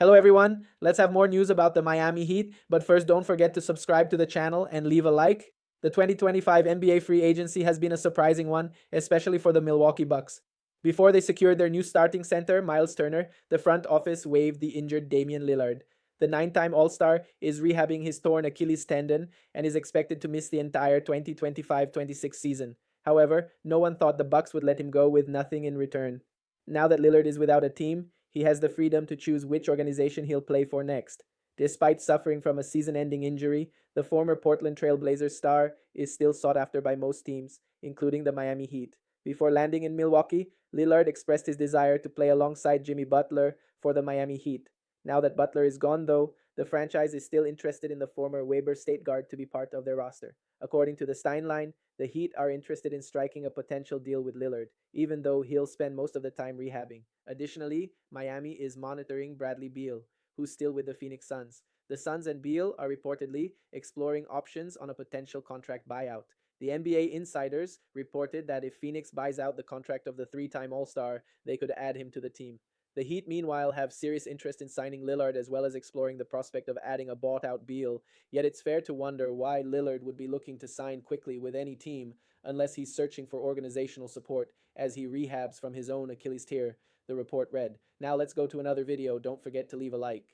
Hello everyone, let's have more news about the Miami Heat, but first don't forget to subscribe to the channel and leave a like. The 2025 NBA free agency has been a surprising one, especially for the Milwaukee Bucks. Before they secured their new starting center, Miles Turner, the front office waived the injured Damian Lillard. The 9-time All-Star is rehabbing his torn Achilles tendon and is expected to miss the entire 2025-26 season. However, no one thought the Bucks would let him go with nothing in return. Now that Lillard is without a team, he has the freedom to choose which organization he'll play for next. Despite suffering from a season-ending injury, the former Portland Trail Blazers star is still sought after by most teams, including the Miami Heat. Before landing in Milwaukee, Lillard expressed his desire to play alongside Jimmy Butler for the Miami Heat. Now that Butler is gone, though, the franchise is still interested in the former Weber State guard to be part of their roster. According to the Steinline, the Heat are interested in striking a potential deal with Lillard, even though he'll spend most of the time rehabbing. Additionally, Miami is monitoring Bradley Beal, who's still with the Phoenix Suns. The Suns and Beal are reportedly exploring options on a potential contract buyout. The NBA insiders reported that if Phoenix buys out the contract of the 3-time All-Star, they could add him to the team. The Heat, meanwhile, have serious interest in signing Lillard as well as exploring the prospect of adding a bought-out Beal, yet it's fair to wonder why Lillard would be looking to sign quickly with any team unless he's searching for organizational support as he rehabs from his own Achilles tear, the report read. Now let's go to another video. Don't forget to leave a like.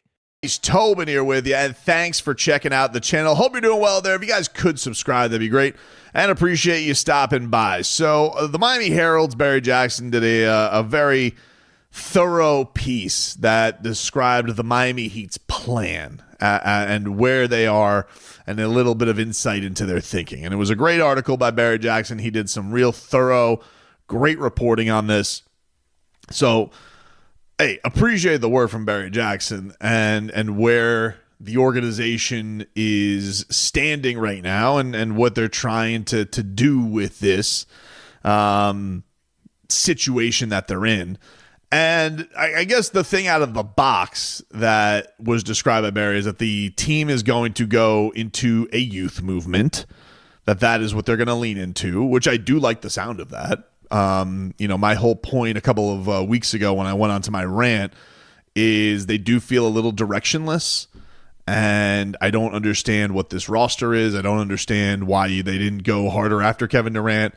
Tobin here with you, and thanks for checking out the channel. Hope you're doing well there. If you guys could subscribe, that'd be great, and appreciate you stopping by. So the Miami Herald's Barry Jackson did a very thorough piece that described the Miami Heat's plan and where they are and a little bit of insight into their thinking. And it was a great article by Barry Jackson. He did some real thorough, great reporting on this. So, hey, appreciate the word from Barry Jackson and where the organization is standing right now and what they're trying to do with this situation that they're in. And I guess the thing out of the box that was described by Barry is that the team is going to go into a youth movement, that is what they're going to lean into, which I do like the sound of that. My whole point a couple of weeks ago when I went onto my rant is they do feel a little directionless, and I don't understand what this roster is. I don't understand why they didn't go harder after Kevin Durant.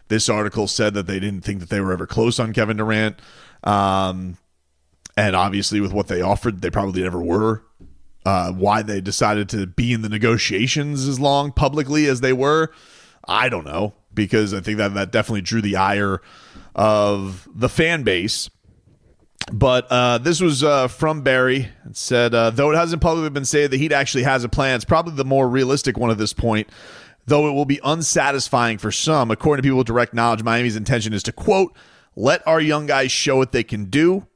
This article said that they didn't think that they were ever close on Kevin Durant. And obviously with what they offered, they probably never were. Why they decided to be in the negotiations as long publicly as they were, I don't know, because I think that definitely drew the ire of the fan base. But this was from Barry. It said, though it hasn't publicly been stated the Heat actually has a plan, it's probably the more realistic one at this point, though it will be unsatisfying for some. According to people with direct knowledge, Miami's intention is to, quote, let our young guys show what they can do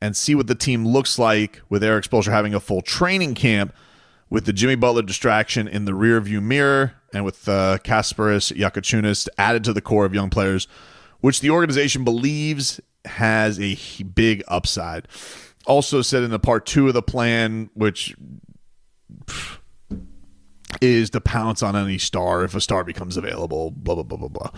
and see what the team looks like with Eric Spoelstra having a full training camp with the Jimmy Butler distraction in the rearview mirror and with Kasparis Jakučiūnas added to the core of young players, which the organization believes has a big upside. Also said in the part 2 of the plan, which is to pounce on any star if a star becomes available, blah, blah, blah, blah, blah.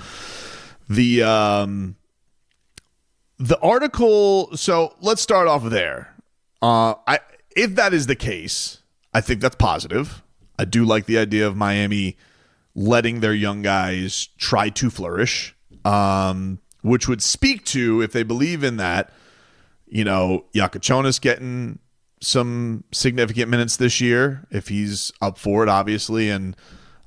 The article, so let's start off there. If that is the case, I think that's positive. I do like the idea of Miami letting their young guys try to flourish, which would speak to, if they believe in that, Jakučiūnas getting some significant minutes this year, if he's up for it, obviously, and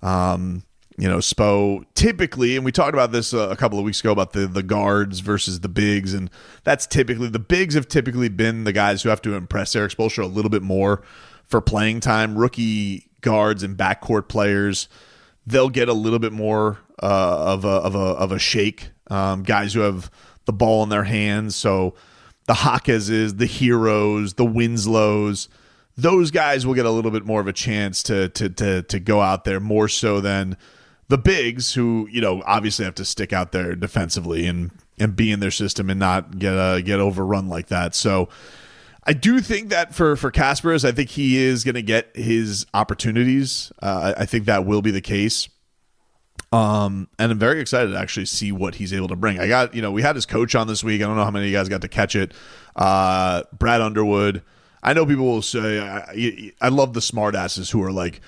Spo typically, and we talked about this a couple of weeks ago about the guards versus the bigs, and that's typically, the bigs have typically been the guys who have to impress Eric Spoelstra a little bit more for playing time. Rookie guards and backcourt players, they'll get a little bit more of a shake. Guys who have the ball in their hands, so the Hawkeses, the Heroes, the Winslows, those guys will get a little bit more of a chance to go out there more so than the bigs who, obviously have to stick out there defensively and be in their system and not get overrun like that. So I do think that for Kasparis, I think he is going to get his opportunities. I think that will be the case. And I'm very excited to actually see what he's able to bring. We had his coach on this week. I don't know how many of you guys got to catch it. Brad Underwood. I know people will say, I love the smartasses who are like,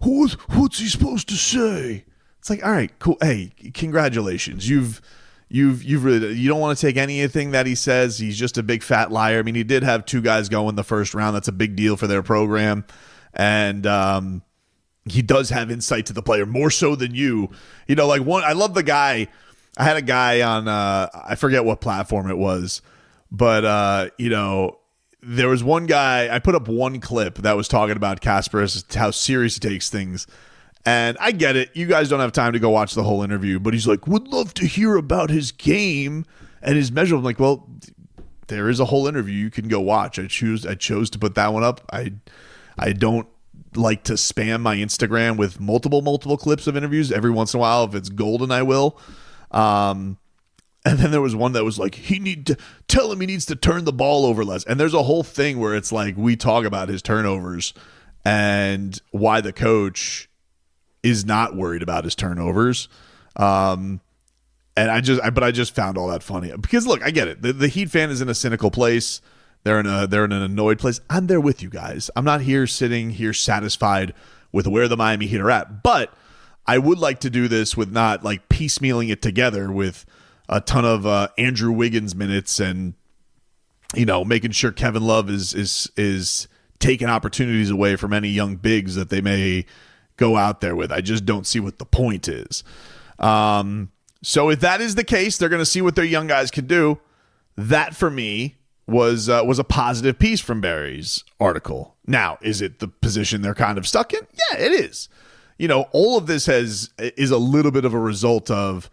what's he supposed to say? It's like, all right, cool. Hey, congratulations. You've really, you don't want to take anything that he says. He's just a big fat liar. I mean, he did have 2 guys go in the first round. That's a big deal for their program. And he does have insight to the player more so than you. You know, like I love the guy. I had a guy on, I forget what platform it was, but, there was one guy, I put up one clip that was talking about Kasparis, how serious he takes things. And I get it. You guys don't have time to go watch the whole interview, but he's like, would love to hear about his game and his measure. I'm like, well, there is a whole interview you can go watch. I chose to put that one up. I don't like to spam my Instagram with multiple clips of interviews. Every once in a while, if it's golden, I will. And then there was one that was like, tell him he needs to turn the ball over less. And there's a whole thing where it's like, we talk about his turnovers and why the coach is not worried about his turnovers. And I just found all that funny because look, I get it. The Heat fan is in a cynical place. They're in an annoyed place. I'm there with you guys. I'm not sitting here satisfied with where the Miami Heat are at, but I would like to do this with not like piecemealing it together with a ton of Andrew Wiggins minutes and, making sure Kevin Love is taking opportunities away from any young bigs that they may go out there with. I just don't see what the point is. So if that is the case, they're going to see what their young guys can do. That for me was a positive piece from Barry's article. Now, is it the position they're kind of stuck in? Yeah, it is. All of this is a little bit of a result of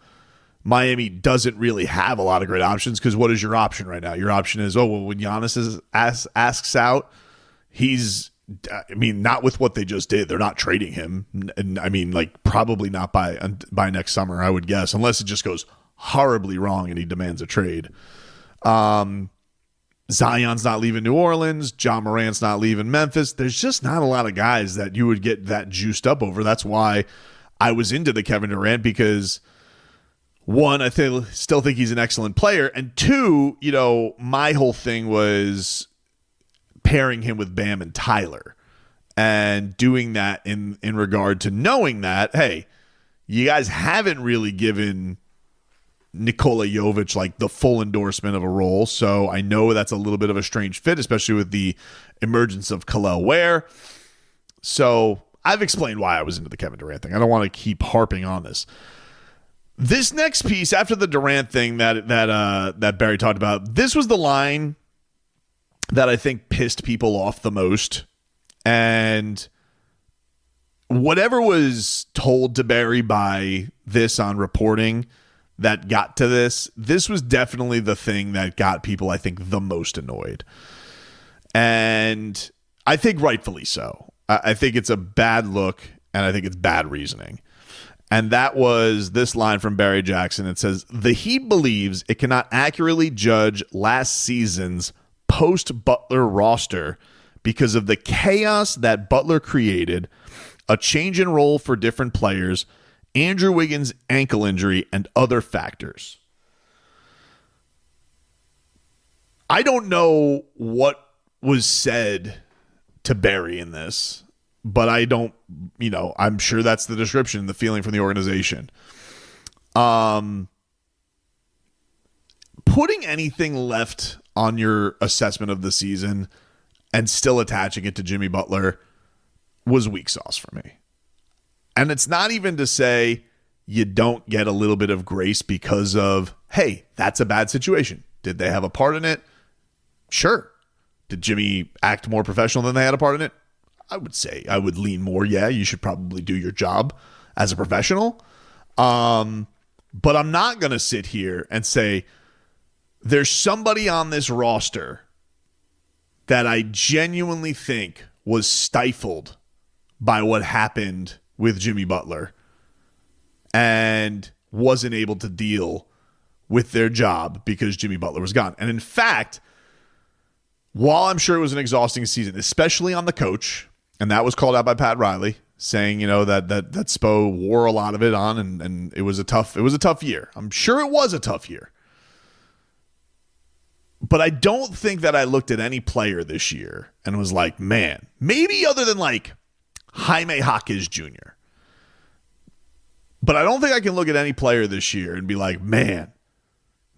Miami doesn't really have a lot of great options because what is your option right now? Your option is, when Giannis asks out, not with what they just did. They're not trading him. And probably not by next summer, I would guess, unless it just goes horribly wrong and he demands a trade. Zion's not leaving New Orleans. Ja Morant's not leaving Memphis. There's just not a lot of guys that you would get that juiced up over. That's why I was into the Kevin Durant because, one, I still think he's an excellent player. And two, my whole thing was pairing him with Bam and Tyler and doing that in regard to knowing that, hey, you guys haven't really given Nikola Jovic like the full endorsement of a role. So I know that's a little bit of a strange fit, especially with the emergence of Kel'el Ware. So I've explained why I was into the Kevin Durant thing. I don't want to keep harping on this. This next piece after the Durant thing that Barry talked about, this was the line that I think pissed people off the most. And whatever was told to Barry by this on reporting that got to this was definitely the thing that got people, I think, the most annoyed. And I think rightfully so. I think it's a bad look, and I think it's bad reasoning. And that was this line from Barry Jackson. It says, the Heat believes it cannot accurately judge last season's post-Butler roster because of the chaos that Butler created, a change in role for different players, Andrew Wiggins' ankle injury, and other factors. I don't know what was said to Barry in this, but I don't, I'm sure that's the description, the feeling from the organization. Putting anything left on your assessment of the season and still attaching it to Jimmy Butler was weak sauce for me. And it's not even to say you don't get a little bit of grace because of, hey, that's a bad situation. Did they have a part in it? Sure. Did Jimmy act more professional than they had a part in it? I would say, I would lean more. Yeah, you should probably do your job as a professional. But I'm not going to sit here and say there's somebody on this roster that I genuinely think was stifled by what happened with Jimmy Butler and wasn't able to deal with their job because Jimmy Butler was gone. And in fact, while I'm sure it was an exhausting season, especially on the coach, and that was called out by Pat Riley, saying, that Spo wore a lot of it on and it was a tough year. I'm sure it was a tough year. But I don't think that I looked at any player this year and was like, man, maybe other than like Jaime Jaquez Jr. But I don't think I can look at any player this year and be like, man,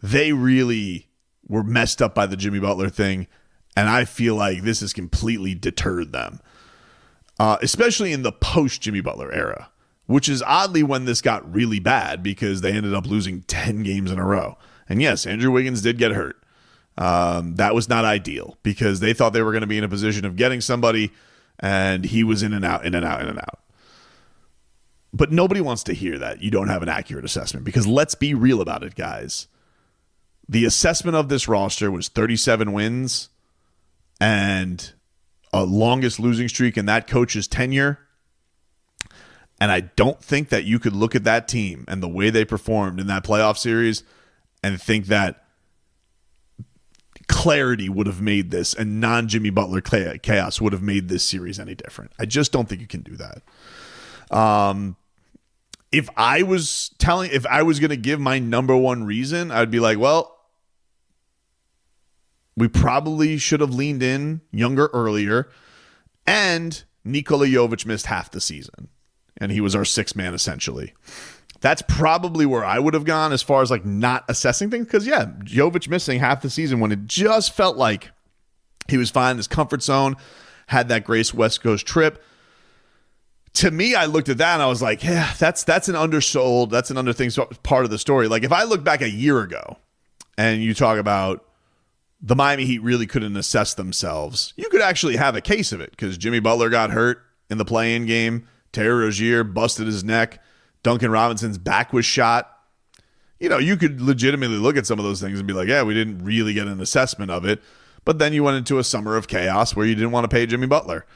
they really were messed up by the Jimmy Butler thing, and I feel like this has completely deterred them, especially in the post-Jimmy Butler era, which is oddly when this got really bad because they ended up losing 10 games in a row. And yes, Andrew Wiggins did get hurt. That was not ideal because they thought they were going to be in a position of getting somebody, and he was in and out, in and out, in and out. But nobody wants to hear that you don't have an accurate assessment because let's be real about it, guys. The assessment of this roster was 37 wins and a longest losing streak in that coach's tenure. And I don't think that you could look at that team and the way they performed in that playoff series and think that clarity would have made this and non-Jimmy Butler chaos would have made this series any different. I just don't think you can do that. If I was going to give my number one reason, I'd be like, well, we probably should have leaned in younger earlier, and Nikola Jovic missed half the season, and he was our sixth man essentially. That's probably where I would have gone as far as like not assessing things, because yeah, Jovic missing half the season when it just felt like he was fine in his comfort zone, had that great West Coast trip. To me, I looked at that and I was like, yeah, that's an undersold, that's an underthink part of the story. Like if I look back a year ago and you talk about the Miami Heat really couldn't assess themselves, you could actually have a case of it because Jimmy Butler got hurt in the play-in game. Terry Rozier busted his neck. Duncan Robinson's back was shot. You know, you could legitimately look at some of those things and be like, yeah, we didn't really get an assessment of it. But then you went into a summer of chaos where you didn't want to pay Jimmy Butler.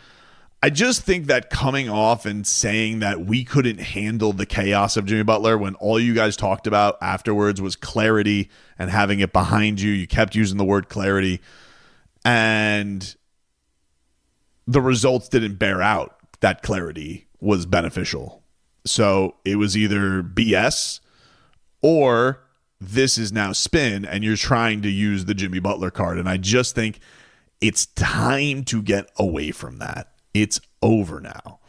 I just think that coming off and saying that we couldn't handle the chaos of Jimmy Butler when all you guys talked about afterwards was clarity and having it behind you. You kept using the word clarity and the results didn't bear out that clarity was beneficial. So it was either BS or this is now spin and you're trying to use the Jimmy Butler card. And I just think it's time to get away from that. It's over now.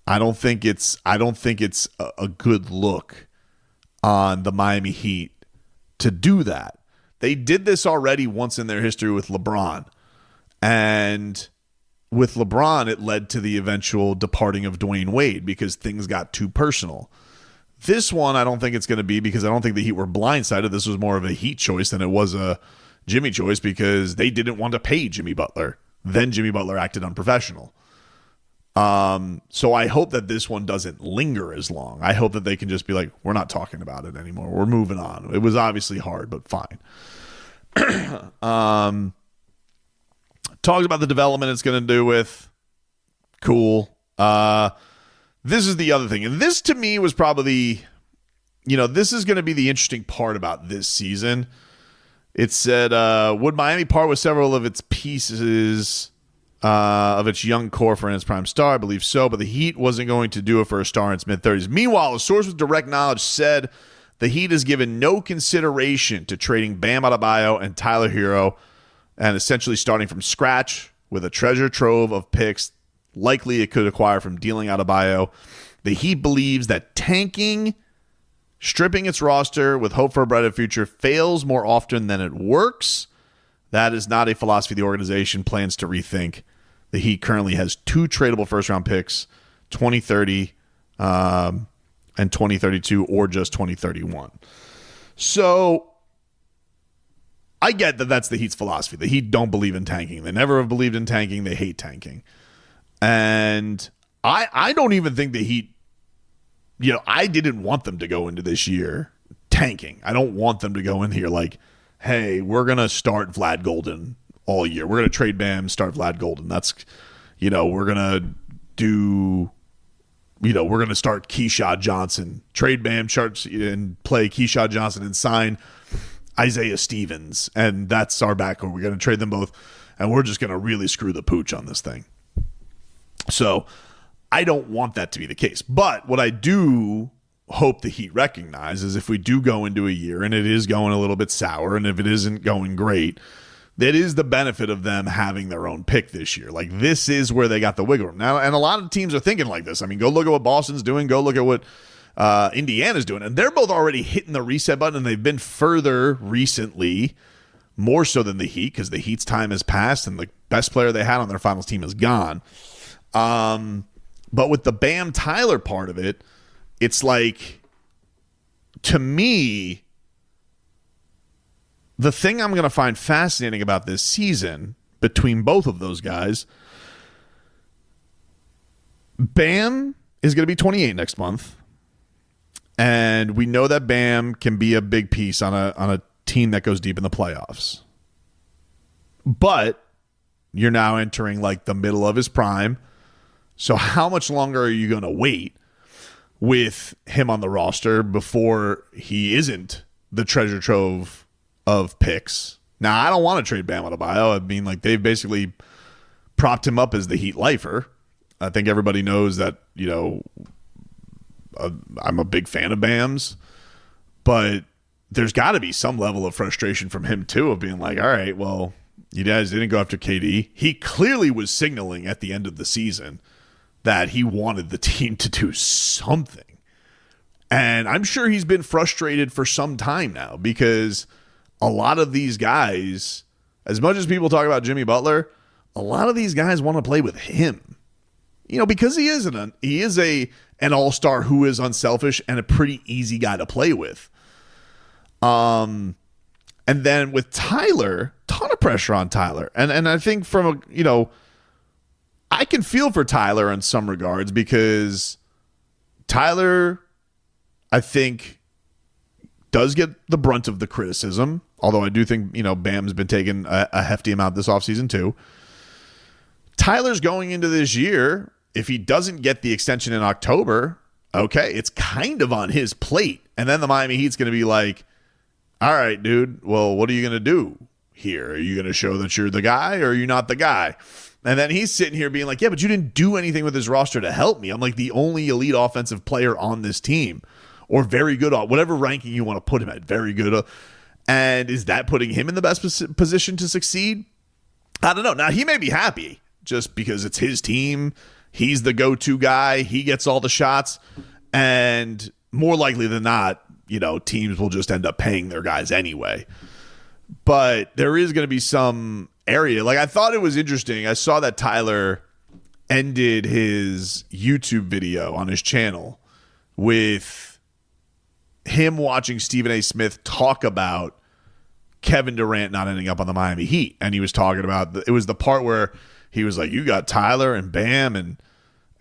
I don't think it's a good look on the Miami Heat to do that. They did this already once in their history with LeBron. And with LeBron, it led to the eventual departing of Dwayne Wade because things got too personal. This one, I don't think it's going to be because I don't think the Heat were blindsided. This was more of a Heat choice than it was a Jimmy choice because they didn't want to pay Jimmy Butler. Then Jimmy Butler acted unprofessional. So I hope that this one doesn't linger as long. I hope that they can just be like, we're not talking about it anymore. We're moving on. It was obviously hard, but fine. Talks about the development it's going to do with. Cool. This is the other thing. And this to me was probably, this is going to be the interesting part about this season. It said, would Miami part with several of its pieces of its young core for its prime star? I believe so, but the Heat wasn't going to do it for a star in its mid-30s. Meanwhile, a source with direct knowledge said the Heat has given no consideration to trading Bam Adebayo and Tyler Hero and essentially starting from scratch with a treasure trove of picks likely it could acquire from dealing Adebayo. The Heat believes that tanking, stripping its roster with hope for a brighter future fails more often than it works. That is not a philosophy the organization plans to rethink. The Heat currently has 2 tradable first-round picks, 2030 and 2032, or just 2031. So I get that that's the Heat's philosophy. The Heat don't believe in tanking. They never have believed in tanking. They hate tanking. And I don't even think the Heat, I didn't want them to go into this year tanking. I don't want them to go in here like, hey, we're going to start Vlad Golden all year. We're going to trade Bam, start Vlad Golden. That's, we're going to do, we're going to start Keyshawn Johnson, trade Bam charts and play Keyshawn Johnson and sign Isaiah Stevens. And that's our backcourt. We're going to trade them both. And we're just going to really screw the pooch on this thing. So I don't want that to be the case. But what I do hope the Heat recognize is if we do go into a year and it is going a little bit sour and if it isn't going great, that is the benefit of them having their own pick this year. Like, this is where they got the wiggle room. Now, and a lot of teams are thinking like this. I mean, go look at what Boston's doing. Go look at what Indiana's doing. And they're both already hitting the reset button, and they've been further recently, more so than the Heat, because the Heat's time has passed, and the best player they had on their finals team is gone. But with the Bam Tyler part of it, it's like, to me, the thing I'm going to find fascinating about this season between both of those guys, Bam is going to be 28 next month, and we know that Bam can be a big piece on a team that goes deep in the playoffs. But you're now entering like the middle of his prime, so how much longer are you going to wait with him on the roster before he isn't the treasure trove of picks? Now, I don't want to trade Bam Adebayo. I mean, like, they've basically propped him up as the Heat lifer. I think everybody knows that, you know, I'm a big fan of Bam's, but there's got to be some level of frustration from him too, of being like, all right, well, you guys didn't go after KD. He clearly was signaling at the end of the season that he wanted the team to do something. And I'm sure he's been frustrated for some time now, because a lot of these guys, as much as people talk about Jimmy Butler, a lot of these guys want to play with him. You know, because he is an all-star who is unselfish and a pretty easy guy to play with. And then with Tyler, ton of pressure on Tyler. And I think I can feel for Tyler in some regards, because Tyler, I think, does get the brunt of the criticism, although I do think, Bam's been taking a hefty amount this offseason too. Tyler's going into this year, if he doesn't get the extension in October, okay, it's kind of on his plate. And then the Miami Heat's going to be like, all right, dude, well, what are you going to do here? Are you going to show that you're the guy, or are you not the guy? And then he's sitting here being like, yeah, but you didn't do anything with this roster to help me. I'm like the only elite offensive player on this team, or very good, whatever ranking you want to put him at, very good. And is that putting him in the best position to succeed? I don't know. Now, he may be happy just because it's his team. He's the go-to guy. He gets all the shots. And more likely than not, teams will just end up paying their guys anyway. But there is going to be some area. Like, I thought it was interesting. I saw that Tyler ended his YouTube video on his channel with him watching Stephen A. Smith talk about Kevin Durant not ending up on the Miami Heat. And he was talking about, it was the part where he was like, you got Tyler and Bam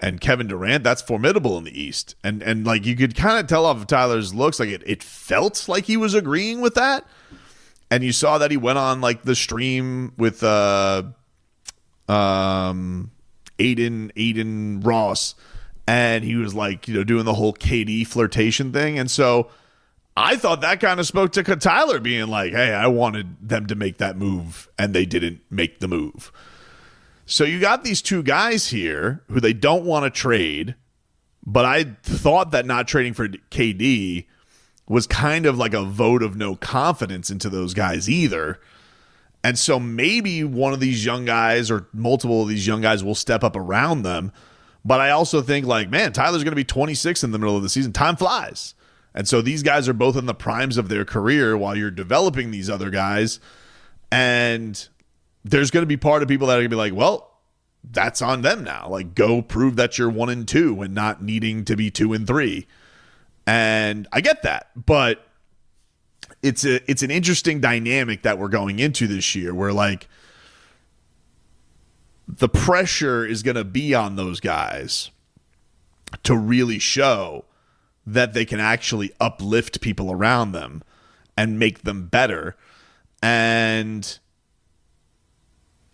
and Kevin Durant, that's formidable in the East. And like, you could kind of tell off of Tyler's looks, like it felt like he was agreeing with that. And you saw that he went on like the stream with Aiden Ross, and he was like, doing the whole KD flirtation thing. And so I thought that kind of spoke to Tyler being like, hey, I wanted them to make that move, and they didn't make the move. So you got these two guys here who they don't want to trade, but I thought that not trading for KD was kind of like a vote of no confidence into those guys either. And so maybe one of these young guys or multiple of these young guys will step up around them. But I also think, like, man, Tyler's going to be 26 in the middle of the season. Time flies. And so these guys are both in the primes of their career while you're developing these other guys. And there's going to be part of people that are going to be like, well, that's on them now. Like, go prove that you're 1 and 2 and not needing to be 2 and 3. And I get that, but it's an interesting dynamic that we're going into this year, where like the pressure is going to be on those guys to really show that they can actually uplift people around them and make them better. And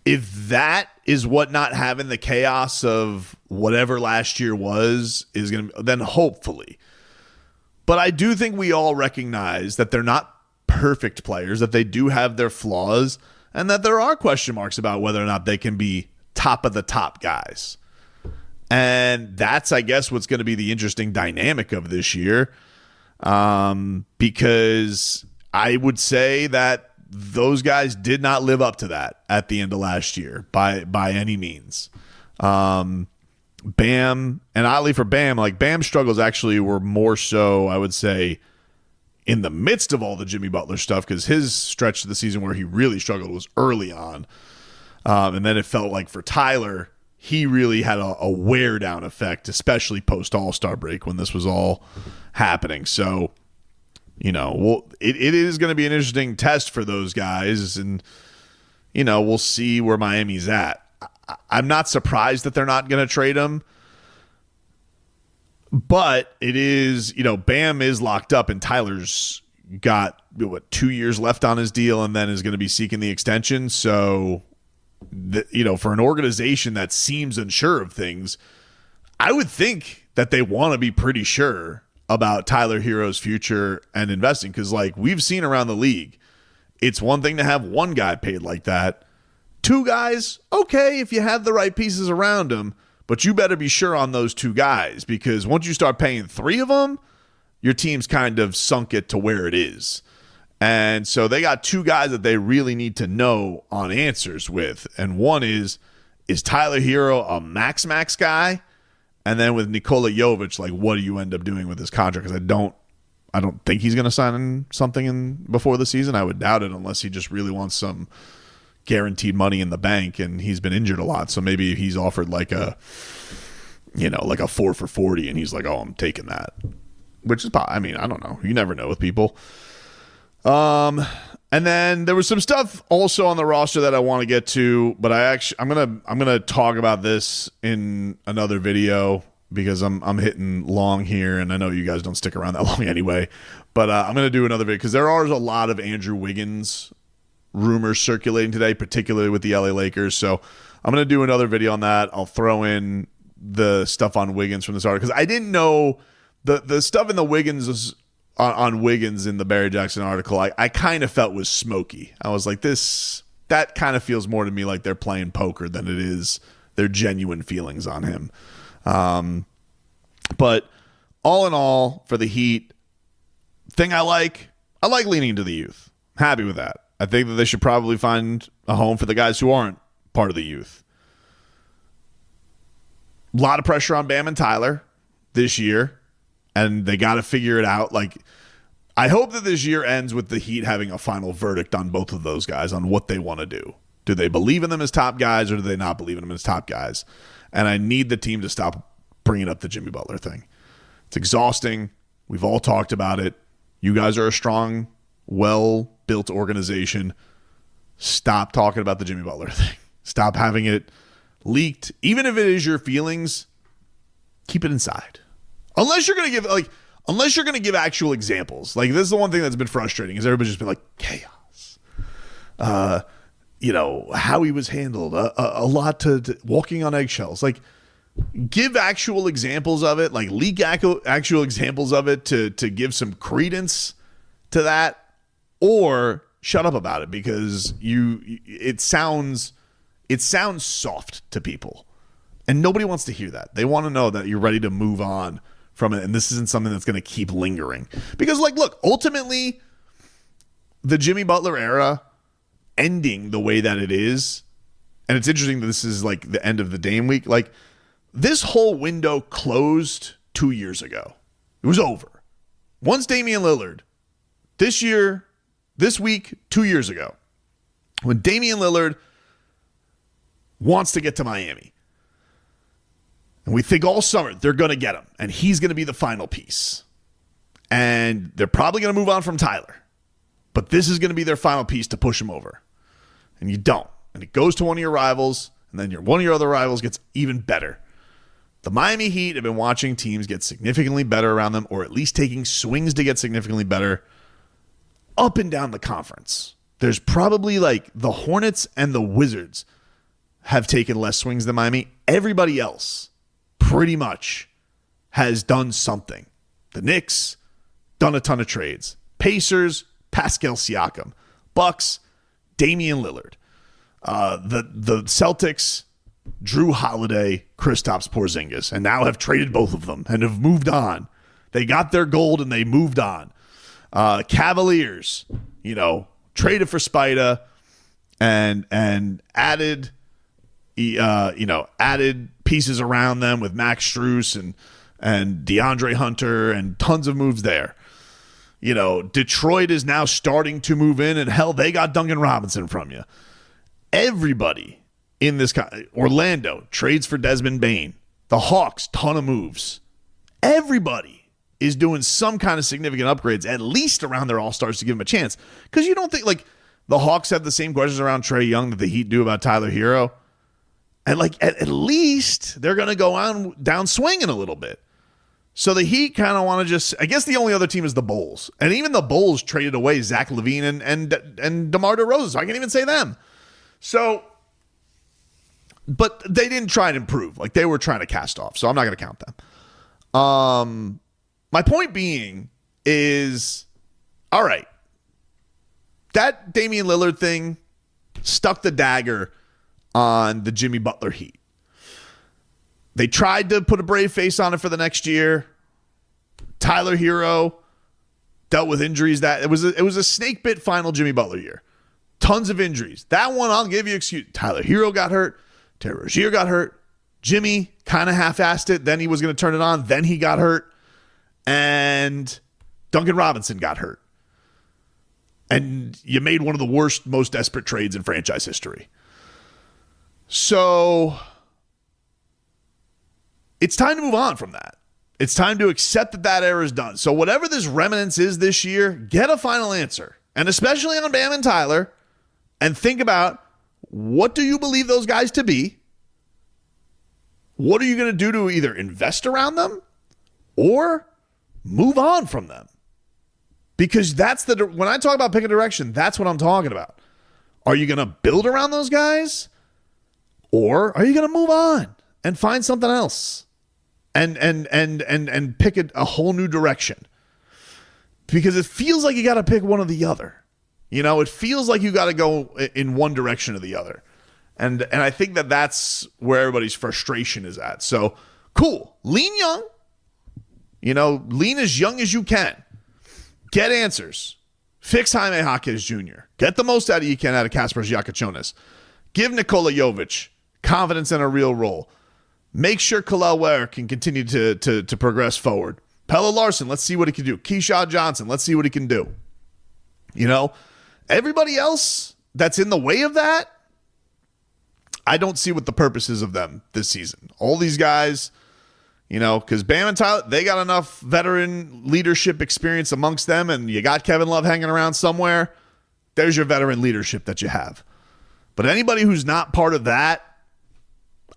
if that is what not having the chaos of whatever last year was is going to, then hopefully. But I do think we all recognize that they're not perfect players, that they do have their flaws, and that there are question marks about whether or not they can be top of the top guys. And that's, I guess, what's going to be the interesting dynamic of this year. Because I would say that those guys did not live up to that at the end of last year by any means. Bam, and oddly for Bam, like Bam's struggles actually were more so, I would say, in the midst of all the Jimmy Butler stuff, because his stretch of the season where he really struggled was early on. And then it felt like for Tyler, he really had a wear down effect, especially post All-Star break when this was all happening. So, it is going to be an interesting test for those guys, and we'll see where Miami's at. I'm not surprised that they're not going to trade him, but it is, Bam is locked up, and Tyler's got 2 years left on his deal, and then is going to be seeking the extension. So, for an organization that seems unsure of things, I would think that they want to be pretty sure about Tyler Hero's future and investing, because we've seen around the league, it's one thing to have one guy paid like that. Two guys, okay, if you have the right pieces around them, but you better be sure on those two guys, because once you start paying three of them, your team's kind of sunk it to where it is. And so they got two guys that they really need to know on answers with. And one is Tyler Hero a max guy? And then with Nikola Jovic, what do you end up doing with his contract? Because I don't think he's going to sign something before the season. I would doubt it unless he just really wants some guaranteed money in the bank, and he's been injured a lot. So maybe he's offered a 4 for $40, and he's like, oh, I'm taking that. Which is, I don't know. You never know with people. And then there was some stuff also on the roster that I want to get to, but I'm gonna talk about this in another video because I'm hitting long here, and I know you guys don't stick around that long anyway. But I'm gonna do another video because there are a lot of Andrew Wiggins rumors circulating today, particularly with the LA Lakers. So I'm gonna do another video on that. I'll throw in the stuff on Wiggins from this article because I didn't know the stuff in the Wiggins on Wiggins in the Barry Jackson article, I kind of felt was smoky. I was like, that kind of feels more to me like they're playing poker than it is their genuine feelings on him. But all in all, for the Heat, thing I like leaning into the youth. Happy with that. I think that they should probably find a home for the guys who aren't part of the youth. A lot of pressure on Bam and Tyler this year. And they got to figure it out. I hope that this year ends with the Heat having a final verdict on both of those guys on what they want to do. Do they believe in them as top guys, or do they not believe in them as top guys? And I need the team to stop bringing up the Jimmy Butler thing. It's exhausting. We've all talked about it. You guys are a strong, well-built organization. Stop talking about the Jimmy Butler thing. Stop having it leaked. Even if it is your feelings, keep it inside. Unless you're going to give actual examples. This is the one thing that's been frustrating is everybody's just been like, chaos. How he was handled, a lot to walking on eggshells. Give actual examples of it, leak actual examples of it to give some credence to that, or shut up about it because it sounds soft to people. And nobody wants to hear that. They want to know that you're ready to move on from it, and this isn't something that's going to keep lingering. Because, look, ultimately, the Jimmy Butler era ending the way that it is, and it's interesting that this is, the end of the Dame week. This whole window closed 2 years ago. It was over. Once Damian Lillard, this week, 2 years ago, when Damian Lillard wants to get to Miami, and we think all summer they're going to get him, and he's going to be the final piece. And they're probably going to move on from Tyler. But this is going to be their final piece to push him over. And you don't. And it goes to one of your rivals, and then one of your other rivals gets even better. The Miami Heat have been watching teams get significantly better around them, or at least taking swings to get significantly better up and down the conference. There's probably the Hornets and the Wizards have taken less swings than Miami. Everybody else pretty much has done something. The Knicks, done a ton of trades. Pacers, Pascal Siakam. Bucks, Damian Lillard. The Celtics, Drew Holiday, Kristaps Porzingis, and now have traded both of them and have moved on. They got their gold and they moved on. Cavaliers, traded for Spida and added added pieces around them with Max Strus and DeAndre Hunter and tons of moves there. Detroit is now starting to move in, and hell, they got Duncan Robinson from you. Everybody in this Orlando trades for Desmond Bane. The Hawks, ton of moves. Everybody is doing some kind of significant upgrades, at least around their all-stars to give them a chance. Because you don't think, the Hawks have the same questions around Trae Young that the Heat do about Tyler Hero. And, at least they're going to go on down swinging a little bit. So the Heat kind of want to I guess the only other team is the Bulls. And even the Bulls traded away Zach LaVine and DeMar DeRozan, so I can't even say them. So, but they didn't try and improve. They were trying to cast off, so I'm not going to count them. My point being is, all right, that Damian Lillard thing stuck the dagger on the Jimmy Butler Heat. They tried to put a brave face on it for the next year. Tyler Hero dealt with injuries. It was a snake bit final Jimmy Butler year. Tons of injuries. That one, I'll give you excuse. Tyler Hero got hurt. Terry Rozier got hurt. Jimmy kind of half-assed it. Then he was going to turn it on. Then he got hurt. And Duncan Robinson got hurt. And you made one of the worst, most desperate trades in franchise history. So it's time to move on from that. It's time to accept that era is done. So whatever this remnants is this year, get a final answer. And especially on Bam and Tyler. And think about, what do you believe those guys to be? What are you going to do to either invest around them or move on from them? Because when I talk about pick a direction, that's what I'm talking about. Are you going to build around those guys? Or are you going to move on and find something else and pick a whole new direction? Because it feels like you got to pick one or the other. It feels like you got to go in one direction or the other. And I think that's where everybody's frustration is at. So, cool. Lean young. Lean as young as you can. Get answers. Fix Jaime Jaquez Jr. Get the most out of you can out of Kasparas Giacochonis. Give Nikola Jovic confidence in a real role. Make sure Kalel Ware can continue to progress forward. Pelle Larsson, let's see what he can do. Keyshawn Johnson, let's see what he can do. Everybody else that's in the way of that, I don't see what the purpose is of them this season. All these guys, because Bam and Tyler, they got enough veteran leadership experience amongst them, and you got Kevin Love hanging around somewhere. There's your veteran leadership that you have. But anybody who's not part of that,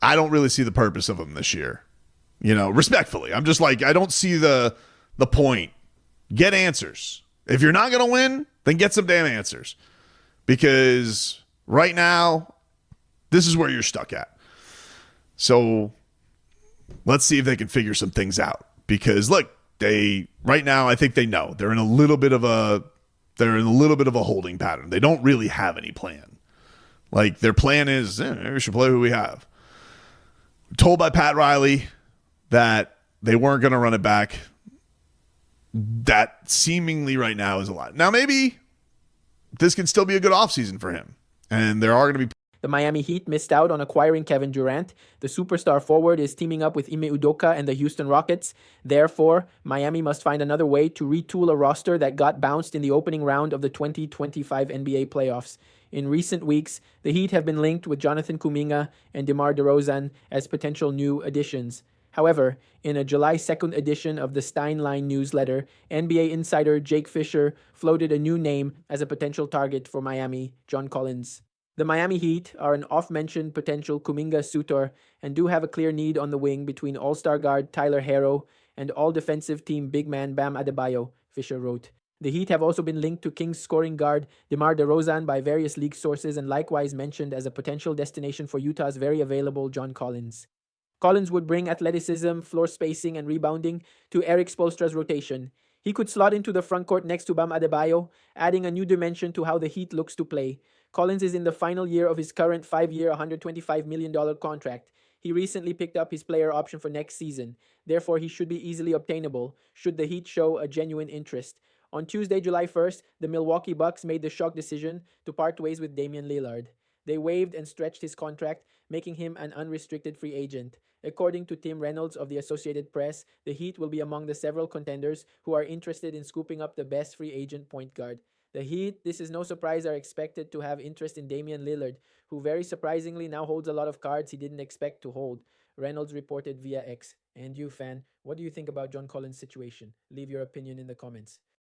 I don't really see the purpose of them this year. Respectfully. I'm just I don't see the point. Get answers. If you're not going to win, then get some damn answers. Because right now, this is where you're stuck at. So let's see if they can figure some things out. Because look, right now I think they know. They're in a little bit of a holding pattern. They don't really have any plan. Their plan is, we should play who we have. Told by Pat Riley that they weren't going to run it back. That seemingly right now is a lot. Now, maybe this can still be a good offseason for him. And there are going to be... The Miami Heat missed out on acquiring Kevin Durant. The superstar forward is teaming up with Ime Udoka and the Houston Rockets. Therefore, Miami must find another way to retool a roster that got bounced in the opening round of the 2025 NBA playoffs. In recent weeks, the Heat have been linked with Jonathan Kuminga and DeMar DeRozan as potential new additions. However, in a July 2nd edition of the Steinline newsletter, NBA insider Jake Fisher floated a new name as a potential target for Miami, John Collins. The Miami Heat are an oft-mentioned potential Kuminga suitor and do have a clear need on the wing between All-Star guard Tyler Hero and All-Defensive Team big man Bam Adebayo, Fisher wrote. The Heat have also been linked to Kings scoring guard DeMar DeRozan by various league sources and likewise mentioned as a potential destination for Utah's very available John Collins. Collins would bring athleticism, floor spacing, and rebounding to Eric Spoelstra's rotation. He could slot into the frontcourt next to Bam Adebayo, adding a new dimension to how the Heat looks to play. Collins is in the final year of his current 5-year, $125 million contract. He recently picked up his player option for next season. Therefore, he should be easily obtainable, should the Heat show a genuine interest. On Tuesday, July 1st, the Milwaukee Bucks made the shock decision to part ways with Damian Lillard. They waived and stretched his contract, making him an unrestricted free agent. According to Tim Reynolds of the Associated Press, the Heat will be among the several contenders who are interested in scooping up the best free agent point guard. The Heat, this is no surprise, are expected to have interest in Damian Lillard, who very surprisingly now holds a lot of cards he didn't expect to hold, Reynolds reported via X. And you, fan, what do you think about John Collins' situation? Leave your opinion in the comments.